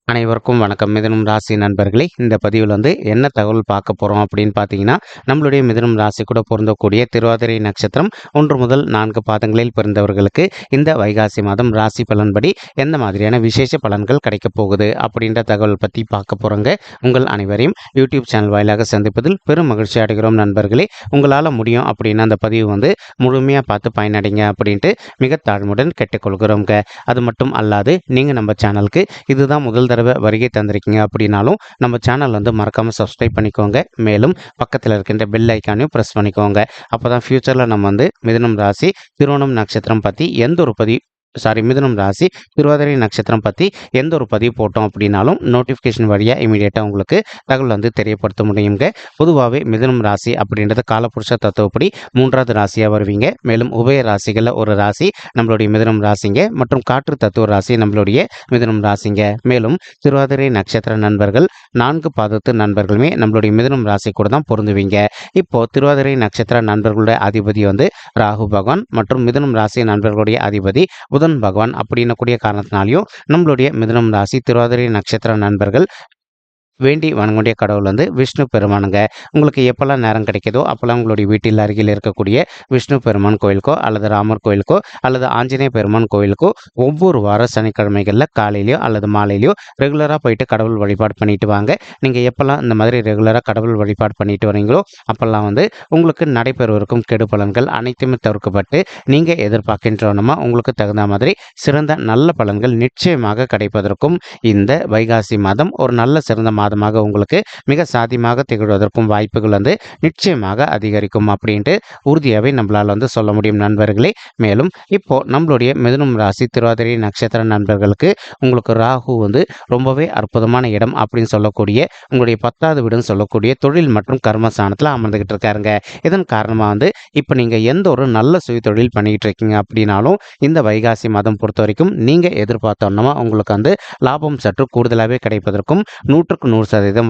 அனைவருக்கும் வணக்கம். மிதுனம் ராசி நண்பர்களே, இந்த பதிவில் என்ன தகவல் பார்க்க போகிறோம் அப்படின்னு பார்த்தீங்கன்னா, நம்மளுடைய மிதுனம் ராசி கூட பொருந்தக்கூடிய திருவாதிரை நட்சத்திரம் 1 முதல் 4 பாதங்களில் பிறந்தவர்களுக்கு இந்த வைகாசி மாதம் ராசி பலன்படி எந்த மாதிரியான விசேஷ பலன்கள் கிடைக்கப் போகுது அப்படின்ற தகவல் பற்றி பார்க்க போகிறோங்க. உங்கள் அனைவரையும் யூடியூப் சேனல் வாயிலாக சந்திப்பதில் பெரும் மகிழ்ச்சி அடைகிறோம் நண்பர்களே. உங்களால் முடியும் அப்படின்னா அந்த பதிவு முழுமையாக பார்த்து பயனடைங்க அப்படின்ட்டு மிக தாழ்மையுடன் கேட்டுக்கொள்கிறோங்க. அது மட்டும் அல்லாது நீங்கள் நம்ம சேனலுக்கு இதுதான் முதல் தடவை வருகை தந்திருக்கீங்க அப்படின்னாலும் நம்ம சேனல் மறக்காம சப்ஸ்கிரைப் பண்ணிக்கோங்க. மேலும் பக்கத்தில் இருக்கின்ற பெல் ஐக்கானையும் ப்ரெஸ் பண்ணிக்கோங்க. அப்போதான் ஃபியூச்சரில் நம்ம மிதுனம் ராசி திருவோணம் நட்சத்திரம் பற்றி எந்த ஒரு மிதுனம் ராசி திருவாதிரை நட்சத்திரம் பற்றி எந்த ஒரு பதிவு போட்டோம் அப்படின்னாலும் நோட்டிஃபிகேஷன் வழியாக இமீடியட்டாக உங்களுக்கு தகவல் தெரியப்படுத்த முடியுங்க. பொதுவாகவே மிதுனம் ராசி அப்படின்றது காலபுருஷ தத்துவப்படி 3வது ராசியாக வருவீங்க. மேலும் உபய ராசிகளில் ஒரு ராசி நம்மளுடைய மிதுனம் ராசிங்க மற்றும் காற்று தத்துவ ராசி நம்மளுடைய மிதுனம் ராசிங்க. மேலும் திருவாதிரை நட்சத்திர நண்பர்கள் 4 பாதத்து நண்பர்களுமே நம்மளுடைய மிதுனம் ராசி கூட தான் பொருந்துவீங்க. இப்போ திருவாதிரை நட்சத்திர நண்பர்களுடைய அதிபதி ராகு பகவான் மற்றும் மிதுனம் ராசி நண்பர்களுடைய அதிபதி புதன் பகவான் அப்படின்னு கூடிய காரணத்தினாலையும் நம்மளுடைய மிதுனம் ராசி திருவாதிரை நட்சத்திர நண்பர்கள் வேண்டி வணங்கக்கூடிய கடவுள் விஷ்ணு பெருமானுங்க. உங்களுக்கு எப்போல்லாம் நேரம் கிடைக்குதோ அப்போல்லாம் உங்களுடைய வீட்டில் அருகில் இருக்கக்கூடிய விஷ்ணு பெருமான் கோயிலுக்கோ அல்லது ராமர் கோயிலுக்கோ அல்லது ஆஞ்சநேய பெருமான் கோயிலுக்கோ ஒவ்வொரு வார சனிக்கிழமைகளில் காலையிலையோ அல்லது மாலையிலையோ ரெகுலராக போயிட்டு கடவுள் வழிபாடு பண்ணிட்டு வாங்க. நீங்கள் எப்போல்லாம் இந்த மாதிரி ரெகுலராக கடவுள் வழிபாடு பண்ணிட்டு வரீங்களோ அப்போல்லாம் உங்களுக்கு நடைபெறுவதற்கும் கெடு பலன்கள் அனைத்துமே தவிர்க்கப்பட்டு நீங்கள் எதிர்பார்க்கின்றனமா உங்களுக்கு தகுந்த மாதிரி சிறந்த நல்ல பலன்கள் நிச்சயமாக கிடைப்பதற்கும் இந்த வைகாசி மாதம் ஒரு நல்ல சிறந்த மாதமாக உங்களுக்கு மிக சாத்தியமாக திகழ்வதற்கும் வாய்ப்புகள் நிச்சயமாக அதிகரிக்கும் அப்படின்ட்டு உறுதியாகவே நம்மளால் சொல்ல முடியும் நண்பர்களே. மேலும் இப்போ நம்மளுடைய மிதுனம் ராசி திருவாதிரை நட்சத்திர நண்பர்களுக்கு உங்களுக்கு ராகு ரொம்பவே அற்புதமான இடம் அப்படின்னு சொல்லக்கூடிய உங்களுடைய 10வது வீடுன்னு சொல்லக்கூடிய தொழில் மற்றும் கர்மஸ்தானத்தில் அமர்ந்துகிட்டு இருக்காருங்க. இதன் காரணமாக இப்போ நீங்கள் எந்த ஒரு நல்ல சுய தொழில் பண்ணிக்கிட்டு இருக்கீங்க அப்படின்னாலும் இந்த வைகாசி மாதம் பொறுத்த வரைக்கும் நீங்கள் எதிர்பார்த்தோன்னா உங்களுக்கு லாபம் சற்று கூடுதலாகவே கிடைப்பதற்கும் 100%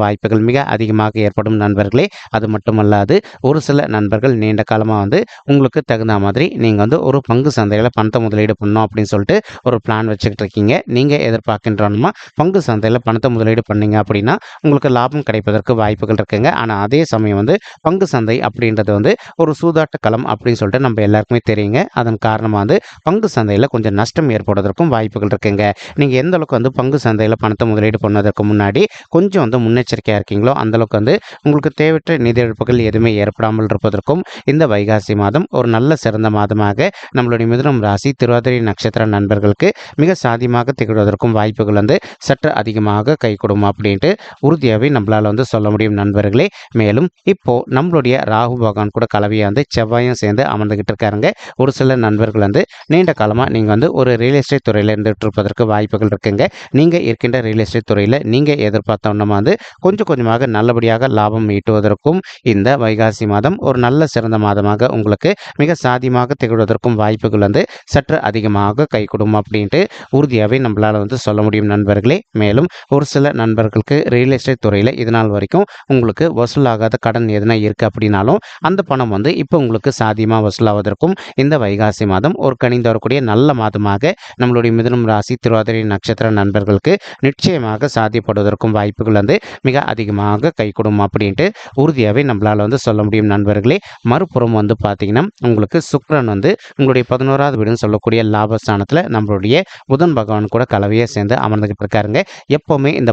வாய்ப்புகள் மிக அதிகமாக ஏற்படும் நண்பர்களே. அது மட்டுமல்லாது ஒரு சில நண்பர்கள் நீண்ட காலமாக உங்களுக்கு தகுந்த மாதிரி நீங்கள் ஒரு பங்கு சந்தையில் பணத்தை முதலீடு பண்ணணும் அப்படின்னு சொல்லிட்டு ஒரு பிளான் வச்சுக்கிட்டு இருக்கீங்க. நீங்கள் எதிர்பார்க்கின்றோமா பங்கு சந்தையில் பணத்தை முதலீடு பண்ணீங்க அப்படின்னா உங்களுக்கு லாபம் கிடைப்பதற்கு வாய்ப்புகள் இருக்குங்க. ஆனால் அதே சமயம் பங்கு சந்தை அப்படின்றது ஒரு சூதாட்ட களம் அப்படின்னு சொல்லிட்டு நம்ம எல்லாருக்குமே தெரியுங்க. அதன் காரணமாக பங்கு சந்தையில் கொஞ்சம் நஷ்டம் ஏற்படுவதற்கும் வாய்ப்புகள் இருக்குங்க. நீங்கள் எந்த அளவுக்கு பங்கு சந்தையில் பணத்தை முதலீடு பண்ணதற்கு முன்னாடி கொஞ்சம் முன்னெச்சரிக்கையாக இருக்கீங்களோ அந்தளவுக்கு உங்களுக்கு தேவையற்ற நிதி இழப்புகள் எதுவுமே ஏற்படாமல் இருப்பதற்கும் இந்த வைகாசி மாதம் ஒரு நல்ல சிறந்த மாதமாக நம்மளுடைய மிதுனம் ராசி திருவாதிரை நட்சத்திர நண்பர்களுக்கு மிக சாதியமாக திகழ்வதற்கும் வாய்ப்புகள் சற்று அதிகமாக கைகூடும் அப்படின்ட்டு உறுதியாகவே நம்மளால் சொல்ல முடியும் நண்பர்களே. மேலும் இப்போ நம்மளுடைய ராகு பகவான் கூட கலவையாக செவ்வாயும் சேர்ந்து அமர்ந்துகிட்டு இருக்காருங்க. ஒரு சில நண்பர்கள் நீண்ட காலமாக நீங்கள் ஒரு ரியல் எஸ்டேட் துறையில் இருந்துகிட்டு இருப்பதற்கு வாய்ப்புகள் இருக்குங்க. நீங்கள் இருக்கின்ற ரியல் எஸ்டேட் துறையில் நீங்கள் எதிர்பார்த்தோன்னா கொஞ்சம் கொஞ்சமாக நல்லபடியாக லாபம் ஈட்டுவதற்கும் இந்த வைகாசி மாதம் ஒரு நல்ல சிறந்த மாதமாக உங்களுக்கு மிக சாதியமாக திகழ்வதற்கும் வாய்ப்புகள் சற்று அதிகமாக கைகூடும் அப்படின்ட்டு உறுதியாகவே நம்மளால் சொல்ல முடியும் நண்பர்களே. மேலும் ஒரு சில நண்பர்களுக்கு ரியல் எஸ்டேட் துறையில் இதனால் வரைக்கும் உங்களுக்கு வசூலாகாத கடன் எதுனா இருக்குது அப்படின்னாலும் அந்த பணம் இப்போ உங்களுக்கு சாதியமாக வசூலாவதற்கும் இந்த வைகாசி மாதம் ஒரு கணிந்து வரக்கூடிய நல்ல மாதமாக நம்மளுடைய மிதுனம் ராசி திருவாதிரை நட்சத்திர நண்பர்களுக்கு நிச்சயமாக சாத்தியப்படுவதற்கும் வாய்ப்புகள் மிக அதிகமாக கைகூடும் அப்படின்ட்டு உறுதியாகவே நம்மளால் சொல்ல முடியும் நண்பர்களே. மறுபுறம் பார்த்தீங்கன்னா உங்களுக்கு சுக்கிரன் உங்களுடைய 11வது வீடுன்னு சொல்லக்கூடிய லாபஸ்தானத்தில் நம்மளுடைய புதன் பகவான் கூட கலவையை சேர்ந்து அமர்ந்துகிட்டு இருக்காருங்க. எப்போவுமே இந்த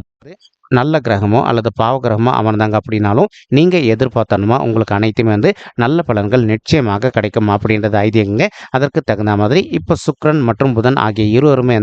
நல்ல கிரகமோ அல்லது பாவ கிரகமோ அமர்ந்தாங்க அப்படின்னாலும் நீங்கள் எதிர்பார்த்தனுமா உங்களுக்கு அனைத்துமே நல்ல பலன்கள் நிச்சயமாக கிடைக்கும் அப்படின்றது ஐதீகங்க. அதற்கு தகுந்த மாதிரி இப்போ சுக்கிரன் மற்றும் புதன் ஆகிய இருவருமே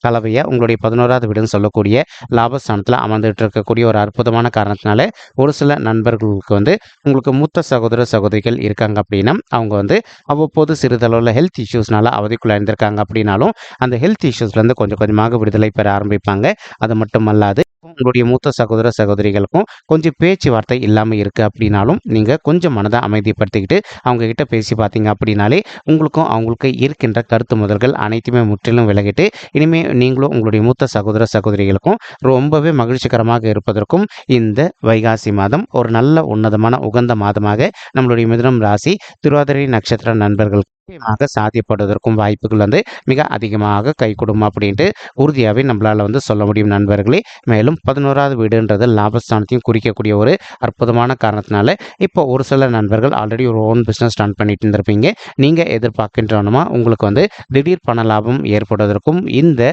கலவையாக உங்களுடைய 11வது வீடுன்னு சொல்லக்கூடிய லாபஸ்தானத்தில் அமர்ந்துட்டு இருக்கக்கூடிய ஒரு அற்புதமான காரணத்தினால ஒரு சில நண்பர்களுக்கு உங்களுக்கு மூத்த சகோதர சகோதரிகள் இருக்காங்க அப்படின்னா அவங்க அவ்வப்போது சிறிதளவில் ஹெல்த் இஷ்யூஸ்னால அவதிக்குள்ளாயிருந்திருக்காங்க அப்படின்னாலும் அந்த ஹெல்த் இஷ்யூஸ்லேருந்து கொஞ்சம் கொஞ்சமாக விடுதலை பெற ஆரம்பிப்பாங்க. அது மட்டுமல்லாது உங்களுடைய மூத்த சகோதர சகோதரிகளுக்கும் கொஞ்சம் பேச்சுவார்த்தை இல்லாமல் இருக்குது அப்படின்னாலும் நீங்கள் கொஞ்சம் மனதை அமைதிப்படுத்திக்கிட்டு அவங்க கிட்ட பேசி பார்த்தீங்க அப்படின்னாலே உங்களுக்கும் அவங்களுக்கு இருக்கின்ற கருத்து முதல்கள் அனைத்துமே முற்றிலும் விலகிட்டு இனிமேல் நீங்களும் உங்களுடைய மூத்த சகோதர சகோதரிகளுக்கும் ரொம்பவே மகிழ்ச்சிகரமாக இருப்பதற்கும் இந்த வைகாசி மாதம் ஒரு நல்ல உன்னதமான உகந்த மாதமாக நம்மளுடைய மிதுனம் ராசி திருவாதிரை நட்சத்திர நண்பர்கள் நிச்சயமாக சாத்தியப்படுவதற்கும் வாய்ப்புகள் வந்து மிக அதிகமாக கைகூடும் அப்படின்ட்டு உறுதியாகவே நம்மளால் வந்து சொல்ல முடியும் நண்பர்களே. மேலும் 11வது வீடுன்றது லாபஸ்தானத்தையும் குறிக்கக்கூடிய ஒரு அற்புதமான காரணத்தினால இப்போ ஒரு சில நண்பர்கள் ஆல்ரெடி ஒரு ஓன் பிஸ்னஸ் ரன் பண்ணிட்டு இருந்திருப்பீங்க. நீங்கள் எதிர்பார்க்கின்றனமா உங்களுக்கு வந்து திடீர் பண லாபம் ஏற்படுவதற்கும் இந்த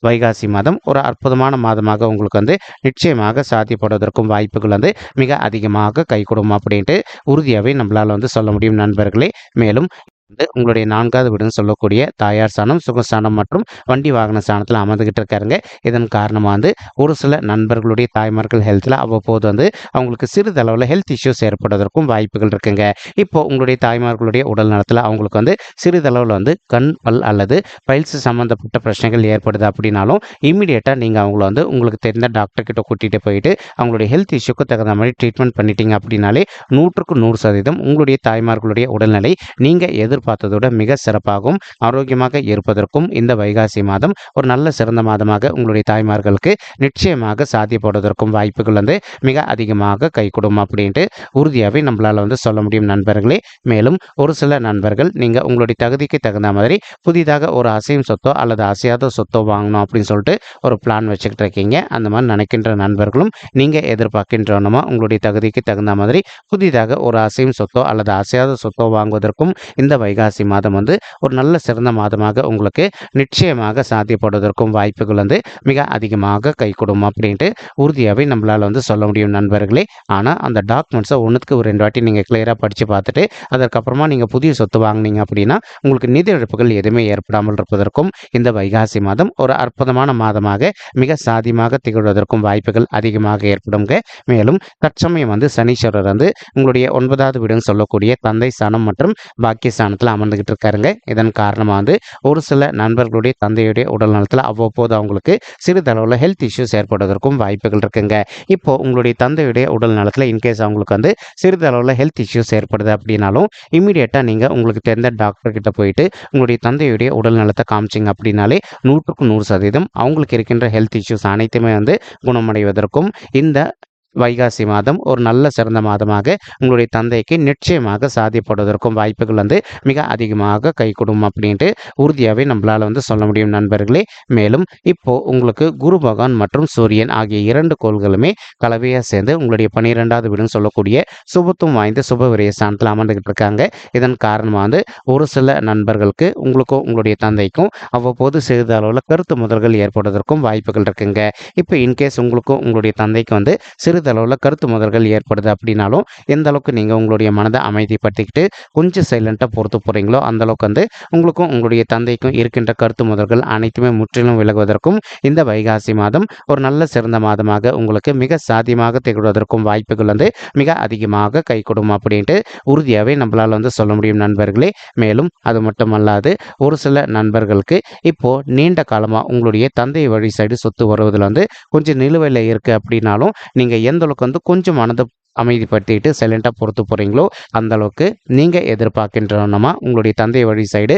வைகாசி மாதம் ஒரு அற்புதமான மாதமாக உங்களுக்கு வந்து நிச்சயமாக சாத்தியப்படுவதற்கும் வாய்ப்புகள் வந்து மிக அதிகமாக கைகூடும் அப்படின்ட்டு உறுதியாகவே நம்மளால் வந்து சொல்ல முடியும் நண்பர்களே. மேலும் வந்து உங்களுடைய 4வது வீடுன்னு சொல்லக்கூடிய தாயார் ஸ்தானம், சுகஸ்தானம் மற்றும் வண்டி வாகன ஸ்தானத்தில் அமர்ந்துகிட்டு இருக்காருங்க. இதன் காரணமாக வந்து ஒரு சில நண்பர்களுடைய தாய்மார்கள் ஹெல்த்தில் அவ்வப்போது வந்து அவங்களுக்கு சிறிதளவில் ஹெல்த் இஷ்யூஸ் ஏற்படுவதற்கும் வாய்ப்புகள் இருக்குங்க. இப்போ உங்களுடைய தாய்மார்களுடைய உடல் நலத்தில் அவங்களுக்கு வந்து சிறிதளவில் வந்து கண் பல் அல்லது பைல்ஸ் சம்மந்தப்பட்ட பிரச்சனைகள் ஏற்படுது அப்படின்னாலும் இம்மிடியேட்டாக நீங்கள் அவங்கள வந்து உங்களுக்கு தெரிந்த டாக்டர் கிட்ட கூட்டிகிட்டு போயிட்டு அவங்களுடைய ஹெல்த் இஷ்யூக்கு தகுந்த மாதிரி ட்ரீட்மெண்ட் பண்ணிட்டீங்க அப்படின்னாலே 100க்கு 100% உங்களுடைய தாய்மார்களுடைய உடல்நிலை நீங்கள் எதிர்பார்த்ததோட மிக சிறப்பாகவும் ஆரோக்கியமாக இருப்பதற்கும் இந்த வைகாசி மாதம் ஒரு நல்ல சிறந்த மாதமாக உங்களுடைய தாய்மார்களுக்கு நிச்சயமாக சாத்தியப்படுவதற்கும் வாய்ப்புகள் வந்து மிக அதிகமாக கைகூடும் அப்படின்ட்டு உறுதியாகவே நம்மளால் வந்து சொல்ல முடியும் நண்பர்களே. மேலும் ஒரு சில நண்பர்கள் நீங்கள் உங்களுடைய தகுதிக்கு தகுந்த மாதிரி புதிதாக ஒரு அசையும் சொத்தோ அல்லது அசையாத சொத்தோ வாங்கணும் அப்படின்னு சொல்லிட்டு ஒரு பிளான் வச்சுக்கிட்டு இருக்கீங்க. அந்த மாதிரி நினைக்கின்ற நண்பர்களும் நீங்கள் எதிர்பார்க்கின்றனமா உங்களுடைய தகுதிக்கு தகுந்த மாதிரி புதிதாக ஒரு அசையும் சொத்தோ அல்லது அசையாத சொத்தோ வாங்குவதற்கும் இந்த வைகாசி மாதம் வந்து ஒரு நல்ல சிறந்த மாதமாக உங்களுக்கு நிச்சயமாக சாத்தியப்படுவதற்கும் வாய்ப்புகள் வந்து மிக அதிகமாக கைகூடும் அப்படின்ட்டு உறுதியாகவே நம்மளால் வந்து சொல்ல முடியும் நண்பர்களே. ஆனால் அந்த டாக்குமெண்ட்ஸை ஒன்றுக்கு ஒரு 2 வாட்டி நீங்கள் கிளியராக படித்து பார்த்துட்டு அதற்கப்புறமா நீங்கள் புதிய சொத்து வாங்கினீங்க அப்படின்னா உங்களுக்கு நிதி இழப்புகள் எதுவுமே ஏற்படாமல் இருப்பதற்கும் இந்த வைகாசி மாதம் ஒரு அற்புதமான மாதமாக மிக சாதியமாக திகழ்வதற்கும் வாய்ப்புகள் அதிகமாக ஏற்படுங்க. மேலும் தற்சமயம் வந்து சனீஸ்வரர் வந்து உங்களுடைய 9வது வீடுன்னு சொல்லக்கூடிய தந்தை ஸ்தானம் மற்றும் பாக்கிய ஸ்தானத்தில் அமர்ந்துகிட்டு இருக்காருங்க. இதன் காரணமாக வந்து ஒரு சில நண்பர்களுடைய தந்தையுடைய உடல் நலத்தில் அவ்வப்போது அவங்களுக்கு சிறிதளவில் ஹெல்த் இஷ்யூஸ் ஏற்படுவதற்கும் வாய்ப்புகள் இருக்குங்க. இப்போ உங்களுடைய தந்தையுடைய உடல் நலத்தில் இன்கேஸ் அவங்களுக்கு வந்து சிறிதளவில் ஹெல்த் இஷ்யூஸ் ஏற்படுது அப்படின்னாலும் இமீடியட்டாக நீங்கள் உங்களுக்கு தெரிந்த டாக்டர் கிட்ட போயிட்டு உங்களுடைய தந்தையுடைய உடல் நலத்தை காமிச்சிங்க அப்படின்னாலே 100க்கு 100% அவங்களுக்கு இருக்கின்ற ஹெல்த் இஷ்யூஸ் அனைத்துமே வந்து குணமடைவதற்கும் இந்த வைகாசி மாதம் ஒரு நல்ல சிறந்த மாதமாக உங்களுடைய தந்தைக்கு நிச்சயமாக சாத்தியப்படுவதற்கும் வாய்ப்புகள் வந்து மிக அதிகமாக கைகூடும் அப்படின்ட்டு உறுதியாகவே நம்மளால் வந்து சொல்ல முடியும் நண்பர்களே. மேலும் இப்போ உங்களுக்கு குரு பகவான் மற்றும் சூரியன் ஆகிய 2 கோள்களுமே கலவையாக சேர்ந்து உங்களுடைய 12வது வீடுன்னு சொல்லக்கூடிய சுபத்துவம் வாய்ந்த சுப விரய ஸ்தானத்தில் அமர்ந்துகிட்டு இருக்காங்க. இதன் காரணமாக வந்து ஒரு சில நண்பர்களுக்கு உங்களுக்கும் உங்களுடைய தந்தைக்கும் அவ்வப்போது சிறிதளவில் கருத்து முதல்கள் ஏற்படுவதற்கும் வாய்ப்புகள் இருக்குங்க. இப்போ இன்கேஸ் உங்களுக்கும் உங்களுடைய தந்தைக்கு வந்து சிறிதளவில் கருத்து முதல்கள் ஏற்படுது அப்படின்னாலும் எந்த அளவுக்கு நீங்கள் உங்களுடைய மனதை அமைதிப்படுத்திக்கிட்டு கொஞ்சம் சைலண்ட்டாக பொறுத்து போகிறீங்களோ அந்தளவுக்கு வந்து உங்களுக்கும் உங்களுடைய தந்தைக்கும் இருக்கின்ற கருத்து முதல்கள் அனைத்துமே முற்றிலும் விலகுவதற்கும் இந்த வைகாசி மாதம் ஒரு நல்ல சிறந்த மாதமாக உங்களுக்கு மிக சாத்தியமாக திகழ்வதற்கும் வாய்ப்புகள் வந்து மிக அதிகமாக கைகூடும் அப்படின்ட்டு உறுதியாகவே நம்மளால் வந்து சொல்ல முடியும் நண்பர்களே. மேலும் அது மட்டுமல்லாது ஒரு சில நண்பர்களுக்கு இப்போ நீண்ட காலமாக உங்களுடைய தந்தை வழி சைடு சொத்து வருவதில் வந்து கொஞ்சம் நிலுவையில் இருக்குது அப்படின்னாலும் நீங்கள் எந்த அளவுக்கு வந்து கொஞ்சம் மனதை அமைதிப்படுத்திட்டு சைலண்ட்டாக பொறுத்து போகிறீங்களோ அந்த அளவுக்கு நீங்கள் எதிர்பார்க்கின்றனமா உங்களுடைய தந்தை வழி சைடு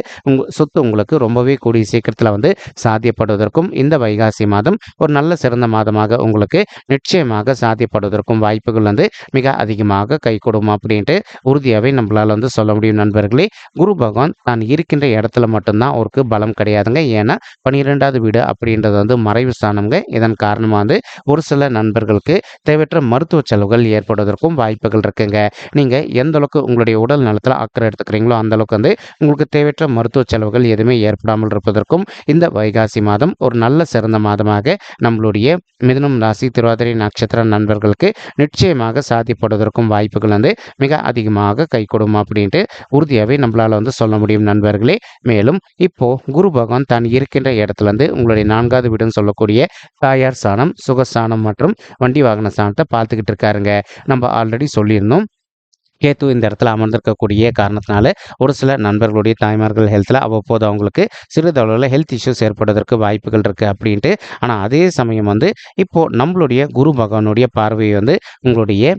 சொத்து உங்களுக்கு ரொம்பவே கூடிய சீக்கிரத்தில் வந்து சாத்தியப்படுவதற்கும் இந்த வைகாசி மாதம் ஒரு நல்ல சிறந்த மாதமாக உங்களுக்கு நிச்சயமாக சாத்தியப்படுவதற்கும் வாய்ப்புகள் வந்து மிக அதிகமாக கைகூடும் அப்படின்ட்டு உறுதியாகவே நம்மளால் வந்து சொல்ல முடியும் நண்பர்களே. குரு பகவான் தான் இருக்கின்ற இடத்துல மட்டும்தான் அவருக்கு பலம் கிடையாதுங்க. ஏன்னா 12வது வீடு அப்படின்றது வந்து மறைவு ஸ்தானம்ங்க. இதன் காரணமாக வந்து ஒரு சில நண்பர்களுக்கு தேவையற்ற மருத்துவ செலவுகள் ஏற்படுவதற்கும் வாய்ப்புகள் இருக்குங்க. நீங்கள் எந்த அளவுக்கு உங்களுடைய உடல் நலத்தில் அக்கறை எடுத்துக்கிறீங்களோ அந்த அளவுக்கு வந்து உங்களுக்கு தேவையற்ற மருத்துவ செலவுகள் எதுவுமே ஏற்படாமல் இருப்பதற்கும் இந்த வைகாசி மாதம் ஒரு நல்ல சிறந்த மாதமாக நம்மளுடைய மிதுனம் ராசி திருவாதிரை நட்சத்திர நண்பர்களுக்கு நிச்சயமாக சாத்தியப்படுவதற்கும் வாய்ப்புகள் வந்து மிக அதிகமாக கைகூடும் அப்படின்ட்டு உறுதியாகவே நம்மளால் வந்து சொல்ல முடியும் நண்பர்களே. மேலும் இப்போ குரு பகவான் தான் இருக்கின்ற இடத்துல இருந்து உங்களுடைய 4வது வீடுன்னு சொல்லக்கூடிய தாயார் ஸ்தானம், சுகஸ்தானம் மற்றும் வண்டி வாகன ஸ்தானத்தை பார்த்துக்கிட்டு இருக்காருங்க. நம்ம ஆல்ரெடி சொல்லியிருந்தோம் கேத்து இந்த இடத்துல அமர்ந்திருக்கக்கூடிய காரணத்தினால ஒரு சில நண்பர்களுடைய தாய்மார்கள் ஹெல்த்தில் அவ்வப்போது அவங்களுக்கு சிறிதளவில் ஹெல்த் இஷ்யூஸ் ஏற்படுவதற்கு வாய்ப்புகள் இருக்குது அப்படின்ட்டு. ஆனால் அதே சமயம் வந்து இப்போது நம்மளுடைய குரு பகவானுடைய பார்வை வந்து உங்களுடைய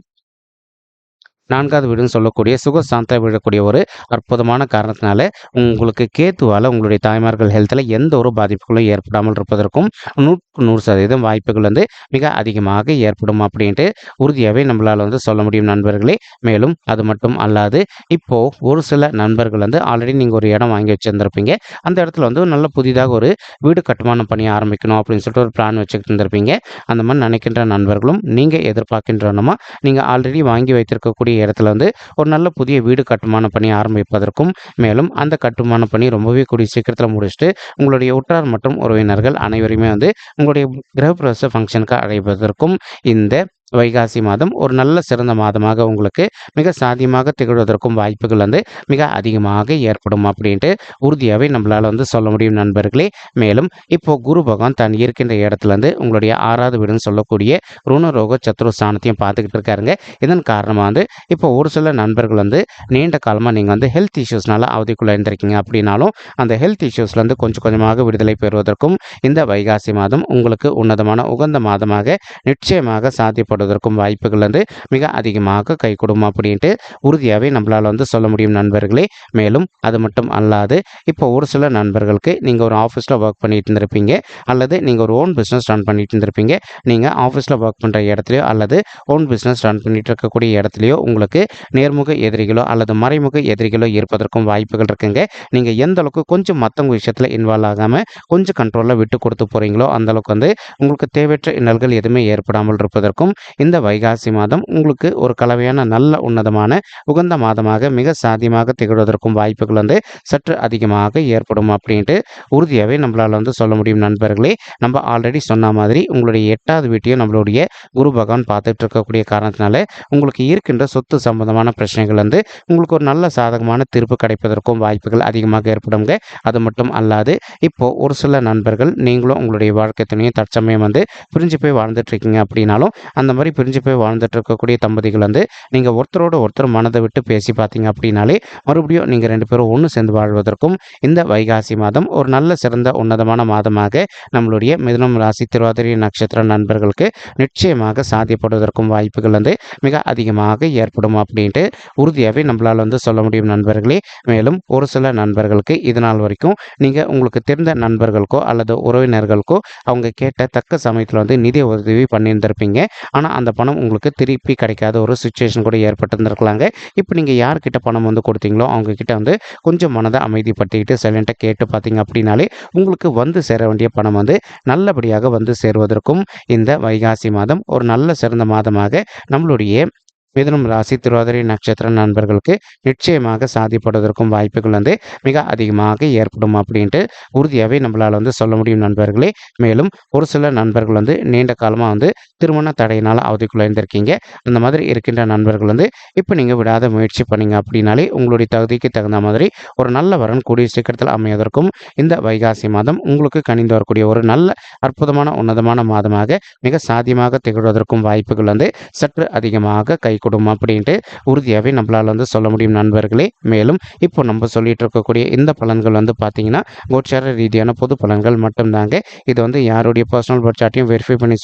4வது வீடுன்னு சொல்லக்கூடிய சுகசாந்தத்தை விடக்கூடிய ஒரு அற்புதமான காரணத்தினால உங்களுக்கு கேத்துவால உங்களுடைய தாய்மார்கள் ஹெல்த்தில் எந்த ஒரு பாதிப்புகளும் ஏற்படாமல் இருப்பதற்கும் 100% வாய்ப்புகள் வந்து மிக அதிகமாக ஏற்படும் அப்படின்ட்டு உறுதியாகவே நம்மளால் வந்து சொல்ல முடியும் நண்பர்களே. மேலும் அது மட்டும் அல்லாது இப்போ ஒரு சில நண்பர்கள் வந்து ஆல்ரெடி நீங்கள் ஒரு இடம் வாங்கி வச்சுருந்துருப்பீங்க. அந்த இடத்துல வந்து நல்ல புதிதாக ஒரு வீடு கட்டுமானம் பண்ணி ஆரம்பிக்கணும் அப்படின்னு சொல்லிட்டு ஒரு பிளான் வச்சுக்கிட்டு இருந்திருப்பீங்க. அந்த மாதிரி நினைக்கின்ற நண்பர்களும் நீங்கள் எதிர்பார்க்கின்றனமா நீங்கள் ஆல்ரெடி வாங்கி வைத்திருக்கக்கூடிய இடத்துல வந்து ஒரு நல்ல புதிய வீடு கட்டுமானம் பண்ணி ஆரம்பிப்பதற்கும், மேலும் அந்த கட்டுமான பணி ரொம்பவே கூடிய சீக்கிரத்தில் முடிச்சுட்டு உங்களுடைய உற்றார் மற்றும் உறவினர்கள் அனைவருமே வந்து உங்களுடைய கிரகப்பிரவேச ஃபங்க்ஷனுக்கு அழைப்பதற்கும் இந்த வைகாசி மாதம் ஒரு நல்ல சிறந்த மாதமாக உங்களுக்கு மிக சாத்தியமாக திகழ்வதற்கும் வாய்ப்புகள் வந்து மிக அதிகமாக ஏற்படும் அப்படின்ட்டு உறுதியாகவே நம்மளால் வந்து சொல்ல முடியும் நண்பர்களே. மேலும் இப்போ குரு பகவான் தான் இருக்கின்ற இடத்துல இருந்து உங்களுடைய 6வது வீடுன்னு சொல்லக்கூடிய ருணரோக சத்ரு ஸ்தானத்தையும் பார்த்துக்கிட்டு இருக்காருங்க. இதன் காரணமாக வந்து இப்போ ஒரு சில நண்பர்கள் வந்து நீண்ட காலமாக நீங்கள் வந்து ஹெல்த் இஷ்யூஸ்னால அவதிக்குள்ளே இருந்திருக்கீங்க அப்படின்னாலும் அந்த ஹெல்த் இஷ்யூஸ்லேருந்து கொஞ்சம் கொஞ்சமாக விடுதலை பெறுவதற்கும் இந்த வைகாசி மாதம் உங்களுக்கு உன்னதமான உகந்த மாதமாக நிச்சயமாக சாத்தியப்படுவதற்கும் வாய்ப்புகள் வந்து மிக அதிகமாக கைகூடும் அப்படின்ட்டு உறுதியாகவே நம்மளால் வந்து சொல்ல முடியும் நண்பர்களே. மேலும் அது மட்டும் அல்லாது இப்போ ஒரு சில நண்பர்களுக்கு நீங்கள் ஒரு ஆஃபீஸில் ஒர்க் பண்ணிட்டு இருந்திருப்பீங்க, அல்லது நீங்கள் ஒரு ஓன் பிஸ்னஸ் ரன் பண்ணிட்டு இருந்திருப்பீங்க. நீங்கள் ஆஃபீஸில் ஒர்க் பண்ணுற இடத்துலையோ அல்லது ஓன் பிஸ்னஸ் ரன் பண்ணிட்டு இருக்கக்கூடிய இடத்துலையோ உங்களுக்கு நேர்முக எதிரிகளோ அல்லது மறைமுக எதிரிகளோ இருப்பதற்கும் வாய்ப்புகள் இருக்குங்க. நீங்கள் எந்த அளவுக்கு கொஞ்சம் மற்றவங்க விஷயத்தில் இன்வால்வ் ஆகாமல் கொஞ்சம் கண்ட்ரோலில் விட்டு கொடுத்து போகிறீங்களோ அந்தளவுக்கு வந்து உங்களுக்கு தேவையற்ற இன்னல்கள் எதுவுமே ஏற்படாமல் இருப்பதற்கும் இந்த வைகாசி மாதம் உங்களுக்கு ஒரு கலவையான நல்ல உன்னதமான உகந்த மாதமாக மிக சாத்தியமாக திகழ்வதற்கும் வாய்ப்புகள் வந்து சற்று அதிகமாக ஏற்படும் அப்படின்ட்டு உறுதியாகவே நம்மளால் வந்து சொல்ல முடியும் நண்பர்களே. நம்ம ஆல்ரெடி சொன்ன மாதிரி உங்களுடைய 8வது வீட்டையும் நம்மளுடைய குரு பகவான் பார்த்துட்டு இருக்கக்கூடிய காரணத்தினால உங்களுக்கு இருக்கின்ற சொத்து சம்பந்தமான பிரச்சனைகள் வந்து உங்களுக்கு ஒரு நல்ல சாதகமான தீர்ப்பு கிடைப்பதற்கும் வாய்ப்புகள் அதிகமாக ஏற்படுங்க. அது மட்டும் அல்லாது இப்போ ஒரு சில நண்பர்கள் நீங்களும் உங்களுடைய வாழ்க்கை துணையும் தற்சமயம் வந்து பிரிஞ்சு போய் வாழ்ந்துட்டு இருக்கீங்க அப்படின்னாலும் அந்த மாதிரி பிரிஞ்சு போய் வாழ்ந்துட்டு இருக்கக்கூடிய தம்பதிகள் வந்து நீங்கள் ஒருத்தரோட ஒருத்தர் மனதை விட்டு பேசி பார்த்தீங்க அப்படின்னாலே மறுபடியும் நீங்கள் 2 பேரும் ஒன்று சேர்ந்து வாழ்வதற்கும் இந்த வைகாசி மாதம் ஒரு நல்ல சிறந்த உன்னதமான மாதமாக நம்மளுடைய மிதுனம் ராசி திருவாதிரை நட்சத்திர நண்பர்களுக்கு நிச்சயமாக சாத்தியப்படுவதற்கும் வாய்ப்புகள் வந்து மிக அதிகமாக ஏற்படும் அப்படின்ட்டு உறுதியாகவே நம்மளால் வந்து சொல்ல முடியும் நண்பர்களே. மேலும் ஒரு சில நண்பர்களுக்கு இது நாள் வரைக்கும் நீங்கள் உங்களுக்கு தெரிந்த நண்பர்களுக்கோ அல்லது உறவினர்களுக்கோ அவங்க கேட்ட தக்க சமயத்தில் வந்து நிதி உதவி பண்ணியிருந்திருப்பீங்க. ஆனால் அந்த பணம் உங்களுக்கு திருப்பி கிடைக்காத ஒரு சுச்சுவேஷன் கூட ஏற்பட்டிருந்திருக்கலாங்க. இப்போ நீங்கள் யார்கிட்ட பணம் வந்து கொடுத்தீங்களோ அவங்கக்கிட்ட வந்து கொஞ்சம் மனதை அமைதிப்படுத்திக்கிட்டு சைலண்ட்டாக கேட்டு பார்த்தீங்க அப்படின்னாலே உங்களுக்கு வந்து சேர வேண்டிய பணம் வந்து நல்லபடியாக வந்து சேருவதற்கும் இந்த வைகாசி மாதம் ஒரு நல்ல சிறந்த மாதமாக நம்மளுடைய மிதுனம் ராசி திருவாதிரை நட்சத்திர நண்பர்களுக்கு நிச்சயமாக சாதிப்படுவதற்கும் வாய்ப்புகள் வந்து மிக அதிகமாக ஏற்படும் அப்படின்ட்டு உறுதியாகவே நம்மளால் வந்து சொல்ல முடியும் நண்பர்களே. மேலும் ஒரு சில நண்பர்கள் வந்து நீண்ட காலமாக வந்து திருமண தடையினால் அவதிக்குள்ளே இருந்திருக்கீங்க. அந்த மாதிரி இருக்கின்ற நண்பர்கள் வந்து இப்போ நீங்கள் விடாத முயற்சி பண்ணீங்க அப்படின்னாலே உங்களுடைய தகுதிக்கு தகுந்த மாதிரி ஒரு நல்ல வரன் கூடிய சீக்கிரத்தில் அமைவதற்கும் இந்த வைகாசி மாதம் உங்களுக்கு கனிந்து வரக்கூடிய ஒரு நல்ல அற்புதமான உன்னதமான மாதமாக மிக சாத்தியமாக திகழ்வதற்கும் வாய்ப்புகள் வந்து சற்று அதிகமாக கொடுக்கும் அப்படின்ட்டு உறுதியாகவே நம்மளால் வந்து சொல்ல முடியும் நண்பர்களே. மேலும் இப்போ நம்ம சொல்லிட்டு இருக்கக்கூடிய இந்த பலன்கள் வந்து பார்த்தீங்கன்னா கோச்சார ரீதியான பொது பலன்கள் மட்டும்தாங்க. இது வந்து யாருடைய பர்சனல் பர்த் சார்ட்டையும் வெரிஃபை பண்ணி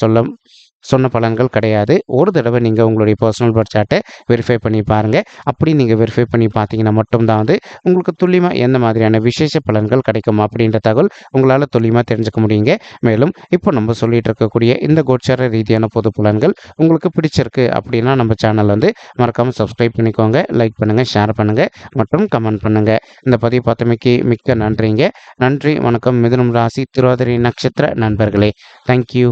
சொன்ன பலன்கள் கிடையாது. ஒரு தடவை நீங்கள் உங்களுடைய பர்சனல் பர்த் சார்ட்டை வெரிஃபை பண்ணி பாருங்கள். அப்படி நீங்கள் வெரிஃபை பண்ணி பார்த்தீங்கன்னா மட்டும்தான் வந்து உங்களுக்கு துல்லியமாக எந்த மாதிரியான விசேஷ பலன்கள் கிடைக்கும் அப்படின்ற தகவல் உங்களால் துல்லியமாக தெரிஞ்சுக்க முடியுங்க. மேலும் இப்போ நம்ம சொல்லிட்டு இருக்கக்கூடிய இந்த கோச்சார ரீதியான பொது பலன்கள் உங்களுக்கு பிடிச்சிருக்கு அப்படின்னா நம்ம சேனல் வந்து மறக்காமல் சப்ஸ்கிரைப் பண்ணிக்கோங்க, லைக் பண்ணுங்கள், ஷேர் பண்ணுங்கள் மற்றும் கமெண்ட் பண்ணுங்கள். இந்த பதிவு பார்த்தமைக்கு மிக்க நன்றிங்க. நன்றி, வணக்கம். மிதுனம் ராசி திருவாதிரை நட்சத்திர நண்பர்களே. தேங்க்யூ.